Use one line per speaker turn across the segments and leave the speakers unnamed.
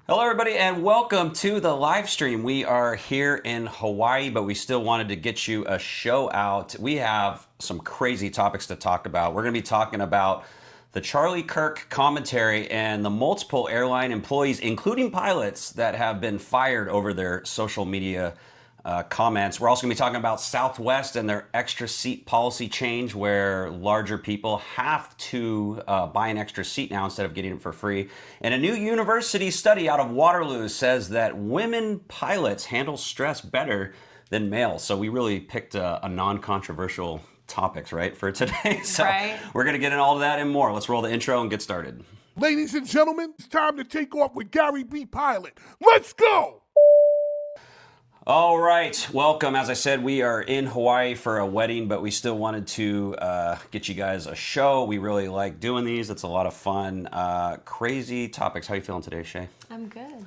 Hello, everybody, and welcome to the live stream. We are here in Hawaii, but we still wanted to get you a show out. We have some crazy topics to talk about. We're going to be talking about the Charlie Kirk commentary and the multiple airline employees, including pilots, that have been fired over their social media comments. We're also going to be talking about Southwest and their extra seat policy change, where larger people have to buy an extra seat now instead of getting it for free. And a new university study out of Waterloo says that women pilots handle stress better than males. So we really picked a non-controversial topics, right, for today. So we're going to get into all of that and more. Let's roll the intro and get started.
Ladies and gentlemen, it's time to take off with Garybpilot. Let's go!
All right, welcome. As I said, we are in Hawaii for a wedding, but we still wanted to get you guys a show. We really like doing these. It's a lot of fun. Crazy topics. How are you feeling today, Shay?
I'm good.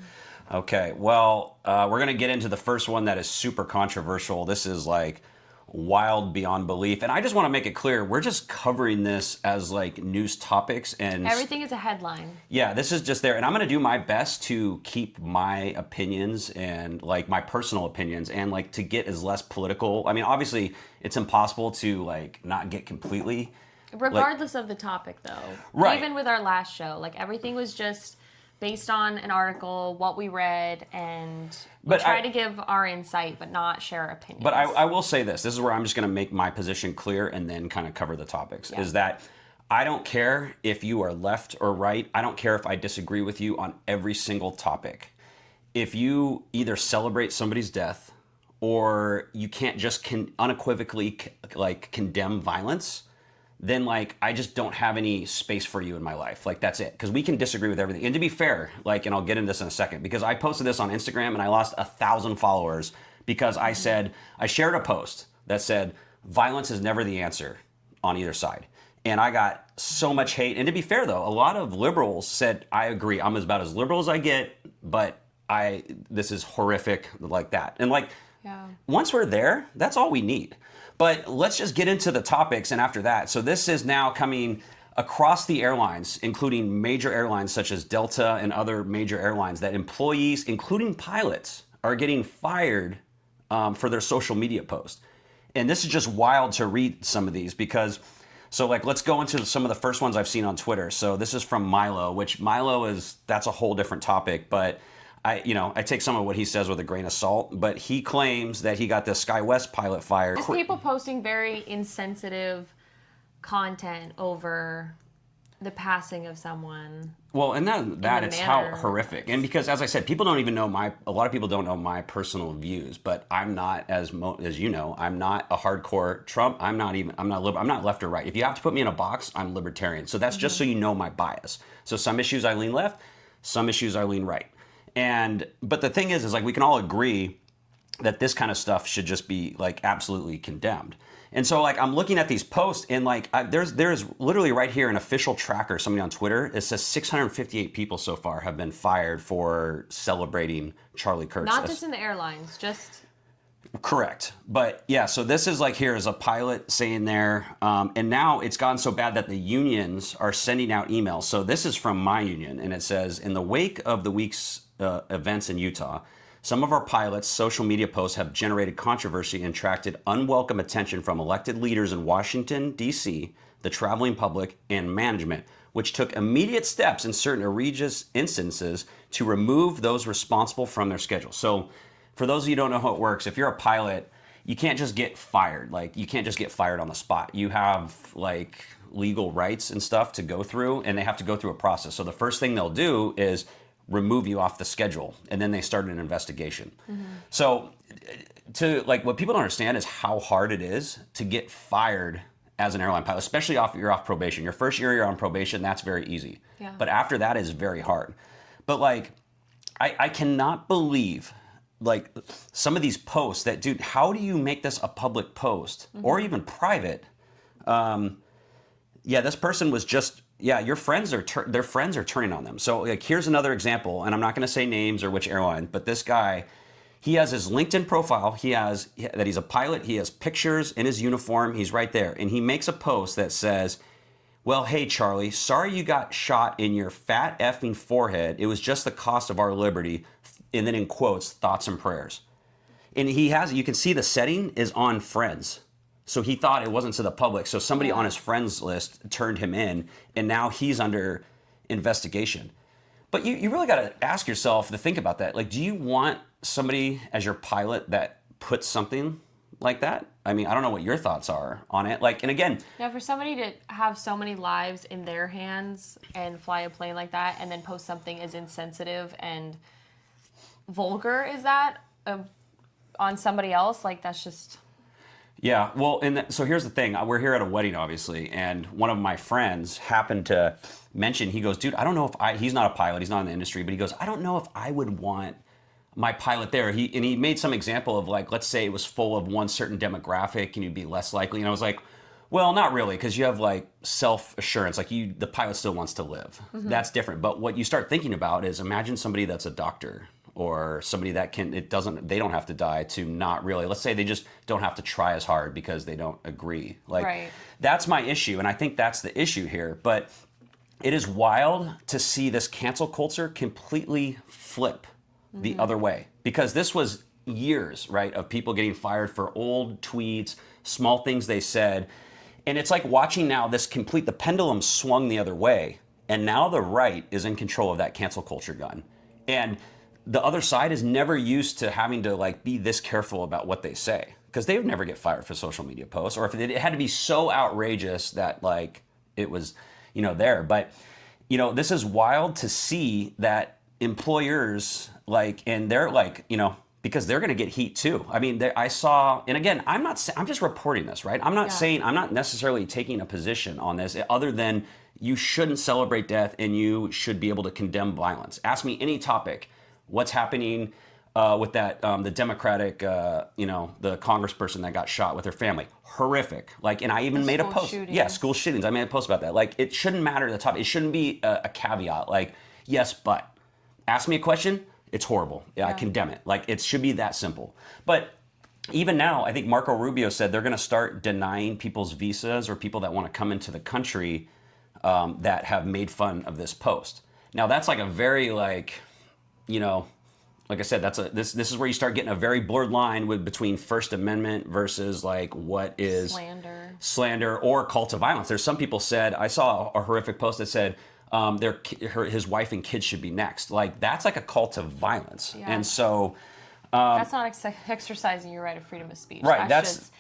Okay, well, we're going to get into the first one that is super controversial. This is like wild beyond belief. And I just want to make it clear, we're just covering this as like news topics, and
everything is a headline.
Yeah, this is just there. And I'm going to do my best to keep my opinions and like my personal opinions and like to get as less political. I mean, obviously it's impossible to like not get completely
regardless of the topic though.
Right.
Even with our last show, like everything was just based on an article, what we read, and we try to give our insight, but not share our opinions.
But I will say this. This is where I'm just going to make my position clear and then kind of cover the topics. Yeah. Is that I don't care if you are left or right. I don't care if I disagree with you on every single topic. If you either celebrate somebody's death or you can't just unequivocally like condemn violence, then like I just don't have any space for you in my life. Like that's it. Because we can disagree with everything. And to be fair, like, and I'll get into this in a second, because I posted this on Instagram and I lost 1,000 followers because I shared a post that said violence is never the answer on either side. And I got so much hate. And to be fair though, a lot of liberals said, I agree, I'm about as liberal as I get, but this is horrific like that. And like, once we're there, that's all we need. But let's just get into the topics, and after that. So this is now coming across the airlines, including major airlines such as Delta and other major airlines, that employees, including pilots, are getting fired for their social media posts. And this is just wild to read some of these because, so like, let's go into some of the first ones I've seen on Twitter. So this is from Milo, which that's a whole different topic, but I take some of what he says with a grain of salt, but he claims that he got the SkyWest pilot fired.
Just people posting very insensitive content over the passing of someone.
Well, and that it's how horrific. And because, as I said, people don't even know a lot of people don't know my personal views, but I'm not, as you know, I'm not a hardcore Trump. I'm not left or right. If you have to put me in a box, I'm libertarian. So that's just so you know my bias. So some issues I lean left, some issues I lean right. But the thing is like we can all agree that this kind of stuff should just be like absolutely condemned. And so like I'm looking at these posts and like there's literally right here an official tracker, somebody on Twitter. It says 658 people so far have been fired for celebrating Charlie Kirk.
Not just in the airlines, just.
Correct. But yeah, so this is like here is a pilot saying there, and now it's gotten so bad that the unions are sending out emails. So this is from my union, and it says, in the wake of the week's events in Utah, some of our pilots' social media posts have generated controversy and attracted unwelcome attention from elected leaders in Washington, D.C., the traveling public, and management, which took immediate steps in certain egregious instances to remove those responsible from their schedule. So for those of you who don't know how it works, if you're a pilot, you can't just get fired. Like, you can't just get fired on the spot. You have like legal rights and stuff to go through, and they have to go through a process. So the first thing they'll do is remove you off the schedule, and then they start an investigation. Mm-hmm. So to like, what people don't understand is how hard it is to get fired as an airline pilot, especially you're off probation. Your first year you're on probation, that's very easy. Yeah. But after that is very hard. But like, I cannot believe like some of these posts that, dude, how do you make this a public post or even private? This person was just, your friends their friends are turning on them. So like, here's another example, and I'm not going to say names or which airline, but this guy, he has his LinkedIn profile. That he's a pilot. He has pictures in his uniform. He's right there. And he makes a post that says, Well, hey, Charlie, sorry you got shot in your fat effing forehead. It was just the cost of our liberty. And then in quotes, thoughts and prayers. And he has, you can see the setting is on friends. So he thought it wasn't to the public. So somebody on his friends list turned him in, and now he's under investigation. But you really got to ask yourself to think about that. Like, do you want somebody as your pilot that puts something like that? I mean, I don't know what your thoughts are on it. Like, and again,
yeah, for somebody to have so many lives in their hands and fly a plane like that and then post something as insensitive and vulgar as that on somebody else, like, that's just...
Yeah, well, so here's the thing. We're here at a wedding, obviously, and one of my friends happened to mention, he goes, dude, I don't know if he's not a pilot, he's not in the industry, but he goes, I don't know if I would want my pilot there. He made some example of, like, let's say it was full of one certain demographic and you'd be less likely. And I was like, well, not really, because you have, like, self-assurance. Like, the pilot still wants to live. Mm-hmm. That's different. But what you start thinking about is, imagine somebody that's a doctor or somebody that they don't have to die to not really, let's say they just don't have to try as hard because they don't agree. Like, right. That's my issue. And I think that's the issue here. But it is wild to see this cancel culture completely flip the other way, because this was years, right, of people getting fired for old tweets, small things they said. And it's like watching now the pendulum swung the other way. And now the right is in control of that cancel culture gun. And the other side is never used to having to, like, be this careful about what they say, because they would never get fired for social media posts, or if it had to be so outrageous that, like, it was, there. But, this is wild to see that employers, like, and they're like, because they're going to get heat too. I mean, I saw, and again, I'm just reporting this, right? I'm not saying, I'm not necessarily taking a position on this other than you shouldn't celebrate death and you should be able to condemn violence. Ask me any topic. What's happening with that, the Democratic, the congressperson that got shot with her family. Horrific. Like, and I even made a post. Shootings. Yeah, school shootings. I made a post about that. Like, it shouldn't matter the topic. It shouldn't be a caveat. Like, yes, but. Ask me a question, it's horrible. Yeah, I condemn it. Like, it should be that simple. But even now, I think Marco Rubio said they're going to start denying people's visas or people that want to come into the country that have made fun of this post. Now, that's like a very, like, like I said, this is where you start getting a very blurred line between First Amendment versus, like, what is slander or call to violence. There's some people said, I saw a horrific post that said, his wife and kids should be next. Like, that's like a call to violence. Yeah. And so
that's not exercising your right of freedom of speech.
Right.
That's just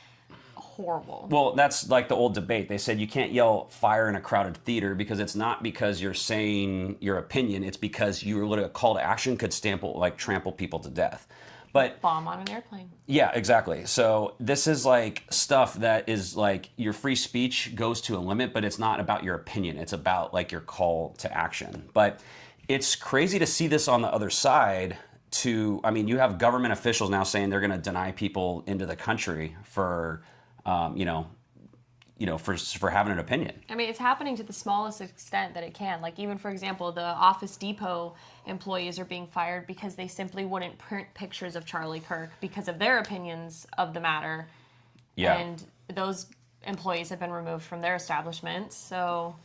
horrible.
Well, that's like the old debate. They said you can't yell fire in a crowded theater because it's not because you're saying your opinion. It's because you're literally a call to action could trample people to death. But
bomb on an airplane.
Yeah, exactly. So this is like stuff that is like your free speech goes to a limit, but it's not about your opinion. It's about, like, your call to action. But it's crazy to see this on the other side. You have government officials now saying they're going to deny people into the country for, for having an opinion.
I mean, it's happening to the smallest extent that it can. Like, even, for example, the Office Depot employees are being fired because they simply wouldn't print pictures of Charlie Kirk because of their opinions of the matter. Yeah. And those employees have been removed from their establishment, so...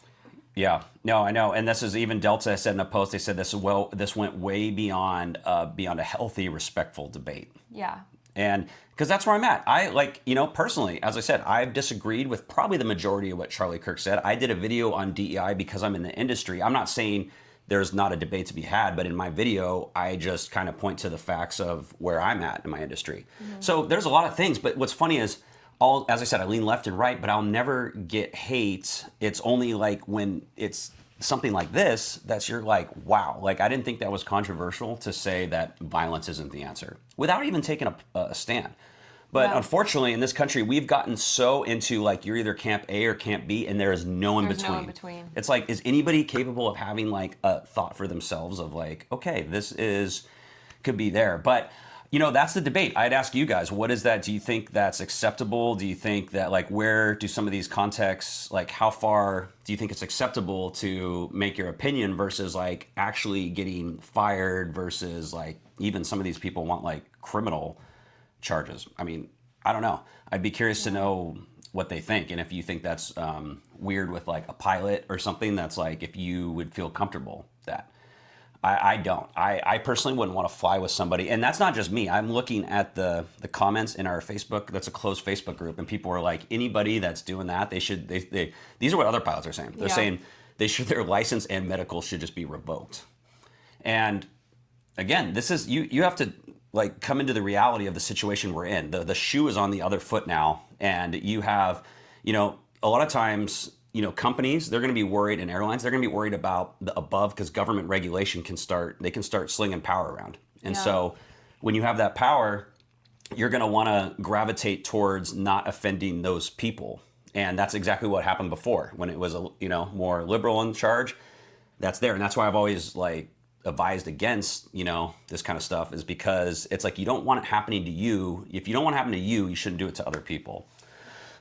Yeah, no, I know, and this is even Delta said in a post. They said this went way beyond a healthy, respectful debate.
Yeah.
And because that's where I'm at. Personally, as I said, I've disagreed with probably the majority of what Charlie Kirk said. I did a video on DEI because I'm in the industry. I'm not saying there's not a debate to be had, but in my video, I just kind of point to the facts of where I'm at in my industry. Mm-hmm. So there's a lot of things, but what's funny is, as I said, I lean left and right, but I'll never get hate. It's only like when it's something like this that's you're like, wow, like, I didn't think that was controversial to say that violence isn't the answer without even taking a stand. But unfortunately, in this country, we've gotten so into, like, you're either camp A or camp B, and there is no in between.
No in between.
It's like, is anybody capable of having, like, a thought for themselves of, like, okay, could be there. But, that's the debate. I'd ask you guys, what is that? Do you think that's acceptable? Do you think that, like, where do some of these contexts, like, how far do you think it's acceptable to make your opinion versus, like, actually getting fired versus, like, even some of these people want, like, criminal charges? I mean, I don't know. I'd be curious to know what they think. And if you think that's weird with like a pilot or something, that's like if you would feel comfortable with that. I don't. I personally wouldn't want to fly with somebody. And that's not just me. I'm looking at the comments in our Facebook. That's a closed Facebook group. And people are like, anybody that's doing that, these are what other pilots are saying. They're saying their license and medical should just be revoked. And again, this is, you have to like come into the reality of the situation we're in. The shoe is on the other foot now. And you have, a lot of times, companies, they're going to be worried, and airlines, they're going to be worried about the above because government regulation can start slinging power around. And so when you have that power, you're going to want to gravitate towards not offending those people. And that's exactly what happened before when it was, more liberal in charge. That's there. And that's why I've always like advised against, this kind of stuff, is because it's like, you don't want it happening to you. If you don't want it to happen to you, you shouldn't do it to other people.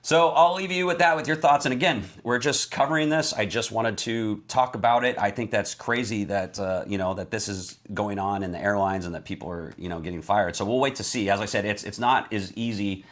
So I'll leave you with that, with your thoughts. And again, we're just covering this. I just wanted to talk about it. I think that's crazy that, that this is going on in the airlines and that people are, getting fired. So we'll wait to see. As I said, it's not as easy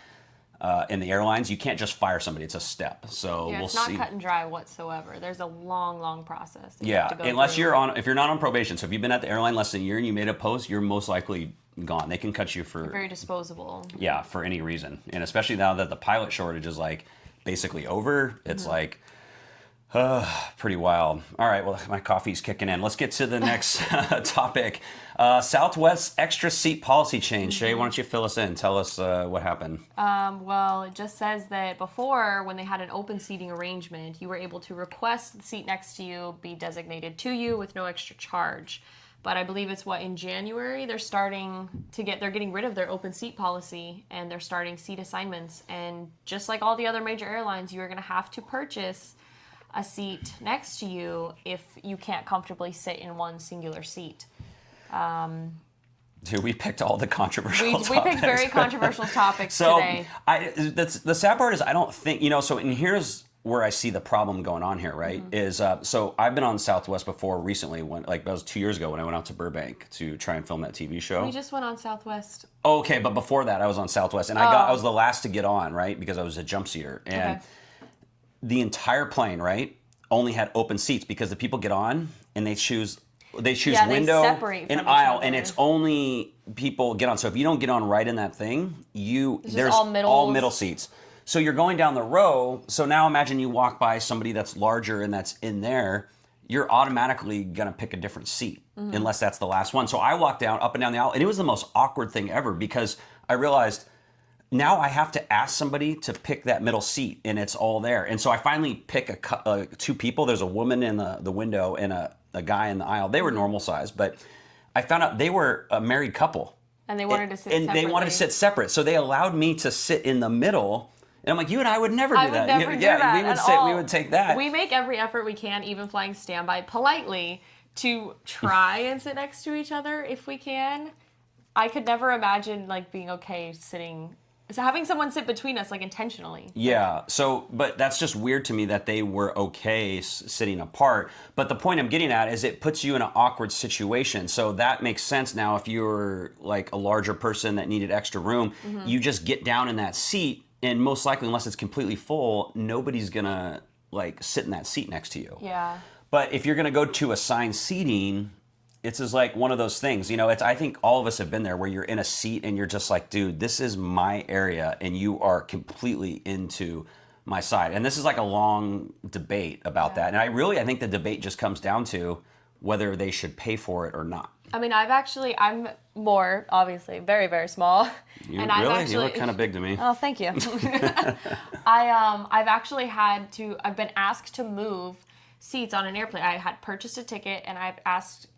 in the airlines. You can't just fire somebody. It's a step. So we'll see.
It's not cut and dry whatsoever. There's a long, long process.
Unless if you're not on probation. So if you've been at the airline less than a year and you made a post, you're most likely gone. They can cut you for...
You're very disposable.
Yeah, for any reason. And especially now that the pilot shortage is like basically over, it's like pretty wild. All right, well, my coffee's kicking in. Let's get to the next topic. Southwest extra seat policy change. Shay, why don't you fill us in? Tell us what happened.
Well, it just says that before, when they had an open seating arrangement, you were able to request the seat next to you be designated to you with no extra charge. But I believe it's in January, they're getting rid of their open seat policy, and they're starting seat assignments. And just like all the other major airlines, you are going to have to purchase a seat next to you if you can't comfortably sit in one singular seat.
Dude, we picked all the controversial topics.
We picked very controversial topics today.
The sad part is I don't think, and here's where I see the problem going on here, right? Is so I've been on Southwest before recently, that was 2 years ago when I went out to Burbank to try and film that TV show.
We just went on Southwest.
Oh, okay, but before that I was on Southwest, and I was the last to get on, right? Because I was a jump seater, and the entire plane, right, only had open seats because the people get on and they choose window and aisle, and it's only people get on. So if you don't get on right in that thing, there's all middle seats. So you're going down the row. So now imagine you walk by somebody that's larger and that's in there. You're automatically going to pick a different seat unless that's the last one. So I walked up and down the aisle, and it was the most awkward thing ever because I realized now I have to ask somebody to pick that middle seat, and it's all there. And so I finally pick two people. There's a woman in the window and a guy in the aisle. They were normal size, but I found out they were a married couple.
And they wanted to sit separately.
And they wanted to sit separate. So they allowed me to sit in the middle. And I'm like, you and I would never do that.
I would never do that
we would take that.
We make every effort we can, even flying standby, politely, to try and sit next to each other if we can. I could never imagine being okay having someone sit between us intentionally.
Yeah. So, but that's just weird to me that they were okay sitting apart. But the point I'm getting at is it puts you in an awkward situation. So that makes sense now. If you're a larger person that needed extra room, you just get down in that seat. And most likely, unless it's completely full, nobody's gonna sit in that seat next to you.
Yeah.
But if you're gonna go to assigned seating, it's just one of those things. I think all of us have been there where you're in a seat and you're just like, dude, this is my area, and you are completely into my side. And this is a long debate about that. And I think the debate just comes down to whether they should pay for it or not.
I mean, I'm more, obviously, very, very small.
You look kind of big to me.
Oh, thank you. I've been asked to move seats on an airplane. I had purchased a ticket, and I've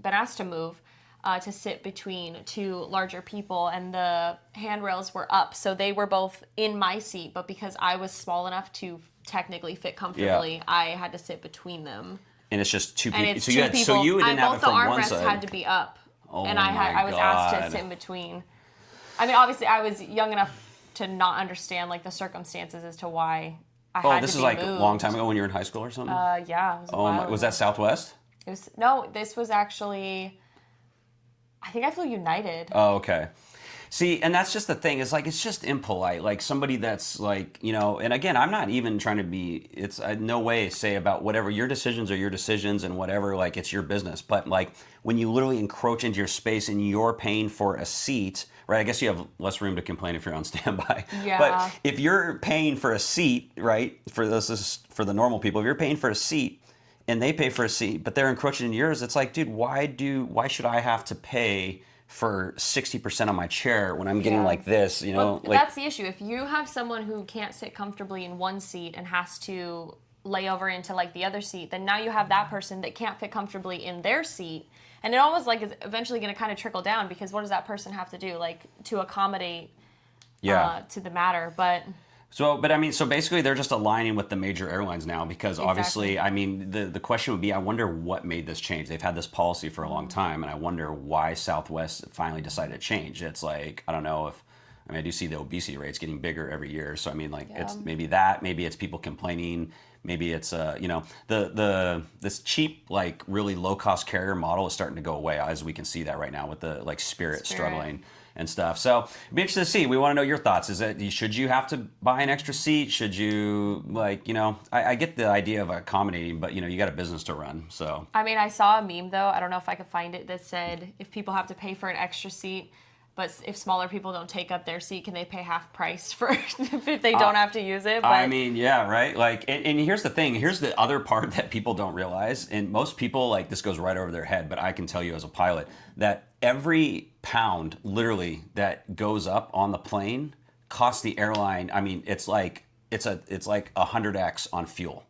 been asked to move to sit between two larger people, and the handrails were up, so they were both in my seat, but because I was small enough to technically fit comfortably, I had to sit between them.
And it's just two people.
And it's two people.
So you didn't have it from one
both the armrests
side.
had to be up.
Oh,
and I was asked to sit in between. I mean, obviously, I was young enough to not understand the circumstances as to why I had to be moved.
Oh, this is a long time ago when you were in high school or something?
Yeah. It was
was that Southwest?
No, this was actually, I think I flew United.
Oh, okay. See, and that's just the thing. It's like it's just impolite. Like somebody that's like, you know. And again, I'm not even trying to be. It's no way say about whatever your decisions are your decisions and whatever. Like it's your business. But like when you literally encroach into your space and you're paying for a seat, right? I guess you have less room to complain if you're on standby.
Yeah.
But if you're paying for a seat, right? For this is for the normal people. If you're paying for a seat and they pay for a seat, but they're encroaching into yours, it's like, dude, why should I have to pay for 60% of my chair when I'm getting like this, you know?
Well, that's the issue. If you have someone who can't sit comfortably in one seat and has to lay over into like the other seat, then now you have that person that can't fit comfortably in their seat. And it almost like is eventually going to kind of trickle down, because what does that person have to do, like, to accommodate to the matter? But
I mean, so basically they're just aligning with the major airlines now, because obviously, I mean, the question would be, I wonder what made this change. They've had this policy for a long time, and I wonder why Southwest finally decided to change. It's like, I don't know if, I mean, I do see the obesity rates getting bigger every year. So, I mean, like, it's maybe that, maybe it's people complaining, maybe it's, you know, this cheap, like, really low-cost carrier model is starting to go away, as we can see that right now with the, like, Spirit. Struggling and stuff. So it'd be interesting to see. We want to know your thoughts. Is that, should you have to buy an extra seat? Should you, like, you know, I get the idea of accommodating, but, you know, you got a business to run. So
I mean, I saw a meme though, I don't know if I could find it, that said, if people have to pay for an extra seat, but if smaller people don't take up their seat, can they pay half price for if they don't have to use it? But,
I mean, yeah, right. Like, and here's the thing. Here's the other part that people don't realize, and most people, like, this goes right over their head. But I can tell you as a pilot that every pound, literally, that goes up on the plane costs the airline. I mean, it's like 100x on fuel.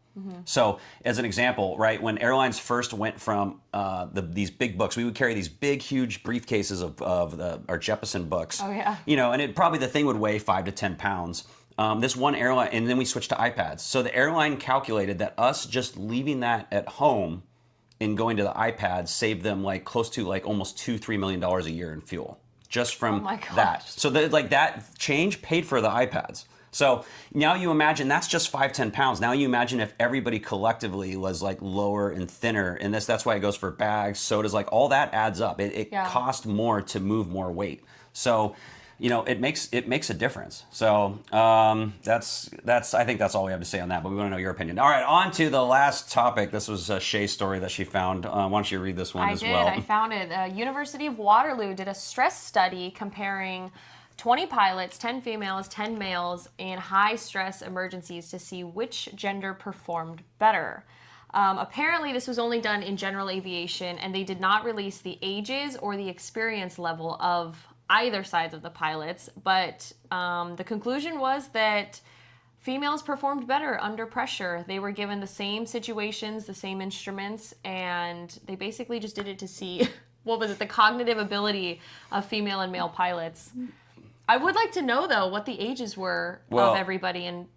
So, as an example, right, when airlines first went from these big books, we would carry these big, huge briefcases of our Jeppesen books.
Oh, yeah.
You know, and the thing would weigh 5 to 10 pounds. This one airline, and then we switched to iPads. So the airline calculated that us just leaving that at home and going to the iPads saved them like close to like almost $2-3 million a year in fuel just from that. So that change paid for the iPads. So now you imagine that's just 5-10 pounds. Now you imagine if everybody collectively was like lower and thinner, and that's why it goes for bags, sodas, like all that adds up. It costs more to move more weight. So, you know, it makes a difference. So I think that's all we have to say on that. But we want to know your opinion. All right, on to the last topic. This was Shay's story that she found. Why don't you read this one as well?
I found it. University of Waterloo did a stress study comparing 20 pilots, 10 females, 10 males, in high-stress emergencies to see which gender performed better. Apparently, this was only done in general aviation, and they did not release the ages or the experience level of either sides of the pilots, but the conclusion was that females performed better under pressure. They were given the same situations, the same instruments, and they basically just did it to see, the cognitive ability of female and male pilots. I would like to know, though, what the ages were of everybody and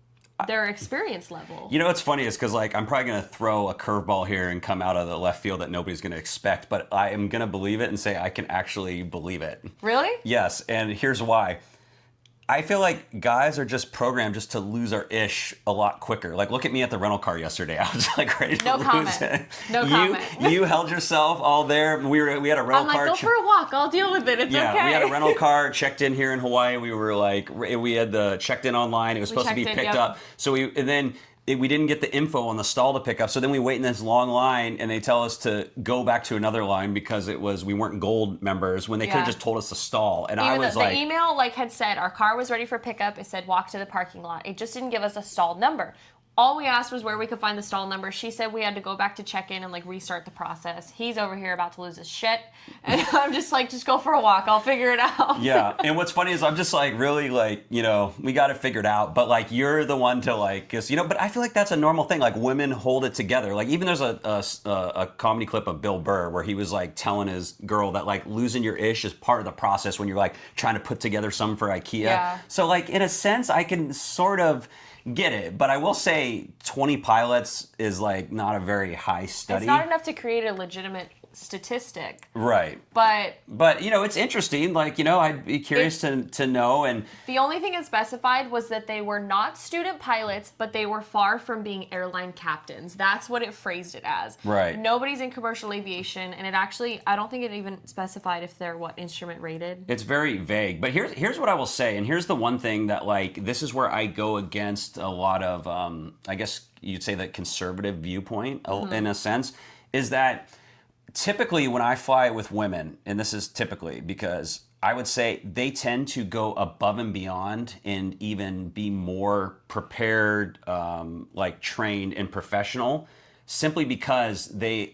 their experience level.
You know what's funny is because, like, I'm probably going to throw a curveball here and come out of the left field that nobody's going to expect, but I am going to believe it and say I can actually believe it.
Really?
Yes, and here's why. I feel like guys are just programmed just to lose our ish a lot quicker. Like, look at me at the rental car yesterday. I was like ready to lose it.
No comment.
You held yourself all there. We had a rental car.
I'm like, go for a walk. I'll deal with it. It's okay.
Yeah, we had a rental car checked in here in Hawaii. We were like, we had the checked in online. It was supposed to be picked up. So we didn't get the info on the stall to pick up. So then we wait in this long line, and they tell us to go back to another line because we weren't gold members when they could have just told us to stall. And I was
the email had said our car was ready for pickup. It said walk to the parking lot. It just didn't give us a stall number. All we asked was where we could find the stall number. She said we had to go back to check in and restart the process. He's over here about to lose his shit. And I'm just like, just go for a walk. I'll figure it out.
Yeah. And what's funny is I'm just really we got it figured out. But you're the one to but I feel like that's a normal thing. Like women hold it together. Like even there's a comedy clip of Bill Burr where he was telling his girl that losing your ish is part of the process when you're trying to put together something for IKEA.
Yeah.
So in a sense, I can sort of get it, but I will say 20 pilots is not a very high study.
It's not enough to create a legitimate statistic.
Right.
But
it's interesting. Like, I'd be curious to know. And
the only thing it specified was that they were not student pilots, but they were far from being airline captains. That's what it phrased it as.
Right.
Nobody's in commercial aviation, and it actually, I don't think it even specified if they're instrument rated.
It's very vague. But here's what I will say, and here's the one thing that, like, this is where I go against a lot of, I guess you'd say the conservative viewpoint in a sense, is that typically when I fly with women, and this is typically because I would say they tend to go above and beyond and even be more prepared, like trained and professional, simply because they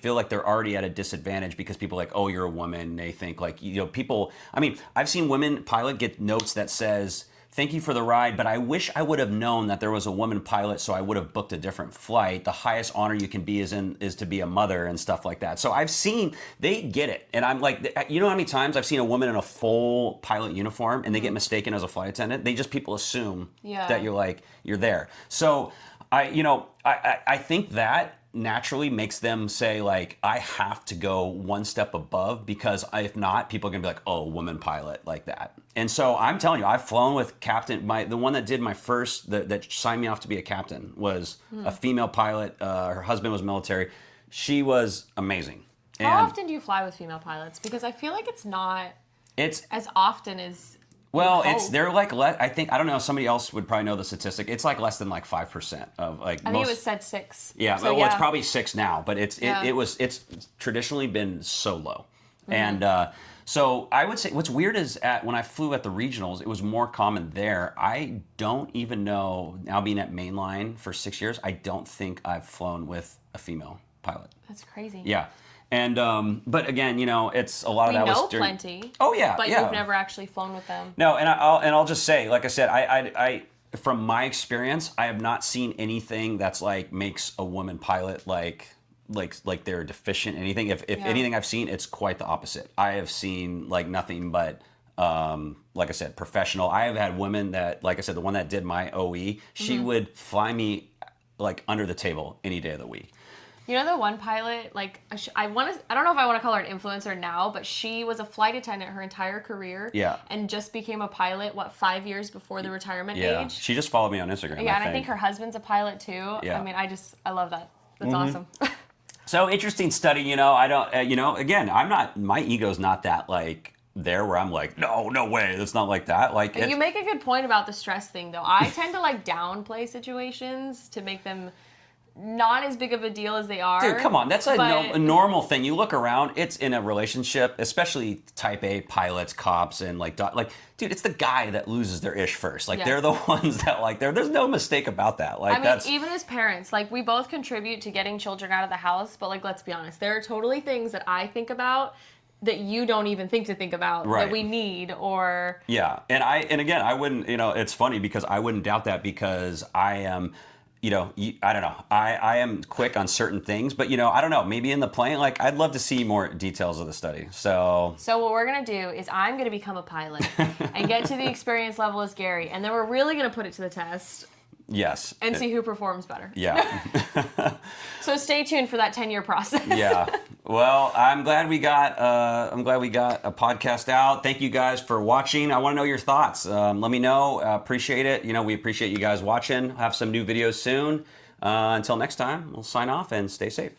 feel like they're already at a disadvantage because people are like, oh, you're a woman. They think like, people, I mean, I've seen women pilot get notes that says, thank you for the ride, but I wish I would have known that there was a woman pilot, so I would have booked a different flight. The highest honor you can be is to be a mother and stuff like that. So I've seen, they get it. And I'm like, how many times I've seen a woman in a full pilot uniform and they get mistaken as a flight attendant? People assume that you're there. So I think that naturally makes them say, like, I have to go one step above, because if not, people are gonna be like, oh, woman pilot, like that. And so I'm telling you, I've flown with the one that did my first, that signed me off to be a captain was a female pilot. Her husband was military. She was amazing.
How often do you fly with female pilots? Because I feel like it's as often as...
Well, they're like, I think, I don't know, somebody else would probably know the statistic. It's like less than like 5% of like
I think it was said 6.
Yeah,
so,
it's probably 6 now, but it's traditionally been so low. And so I would say what's weird is when I flew at the regionals, it was more common there. I don't even know, now being at mainline for 6 years, I don't think I've flown with a female pilot.
That's crazy.
Yeah. And but again, it's a lot of that was during...
plenty.
Oh yeah,
but you've never actually flown with them.
No, and I'll just say, like I said, I from my experience, I have not seen anything that's like makes a woman pilot like they're deficient in anything. If anything I've seen, it's quite the opposite. I have seen like nothing but like I said, professional. I have had women that, like I said, the one that did my OE, she would fly me like under the table any day of the week.
You know the one pilot, like, I don't know if I want to call her an influencer now, but she was a flight attendant her entire career.
Yeah.
And just became a pilot, 5 years before the retirement age?
She just followed me on Instagram.
Yeah, and I think her husband's a pilot too.
Yeah.
I mean, I love that. That's awesome.
So interesting study, I don't, again, my ego's not that like there where I'm like, no way. It's not like that. Like,
you make a good point about the stress thing though. I tend to like downplay situations to make them not as big of a deal as they are.
Dude, come on. That's a normal thing. You look around, it's in a relationship, especially type A pilots, cops, and dude, it's the guy that loses their ish first. Like, they're the ones that there's no mistake about that. Like,
I mean, even as parents, like, we both contribute to getting children out of the house, but like, let's be honest, there are totally things that I think about that you don't even think about that we need, or... Yeah.
And again, I wouldn't, it's funny because I wouldn't doubt that, because I am... I don't know. I am quick on certain things, but I don't know. Maybe in the plane, like, I'd love to see more details of the study. So
what we're gonna do is I'm gonna become a pilot and get to the experience level as Gary, and then we're really gonna put it to the test.
Yes.
And see who performs better.
Yeah.
So stay tuned for that 10-year process.
Yeah. Well, I'm glad we got a podcast out. Thank you guys for watching. I want to know your thoughts. Let me know. Appreciate it. We appreciate you guys watching. Have some new videos soon. Until next time, we'll sign off and stay safe.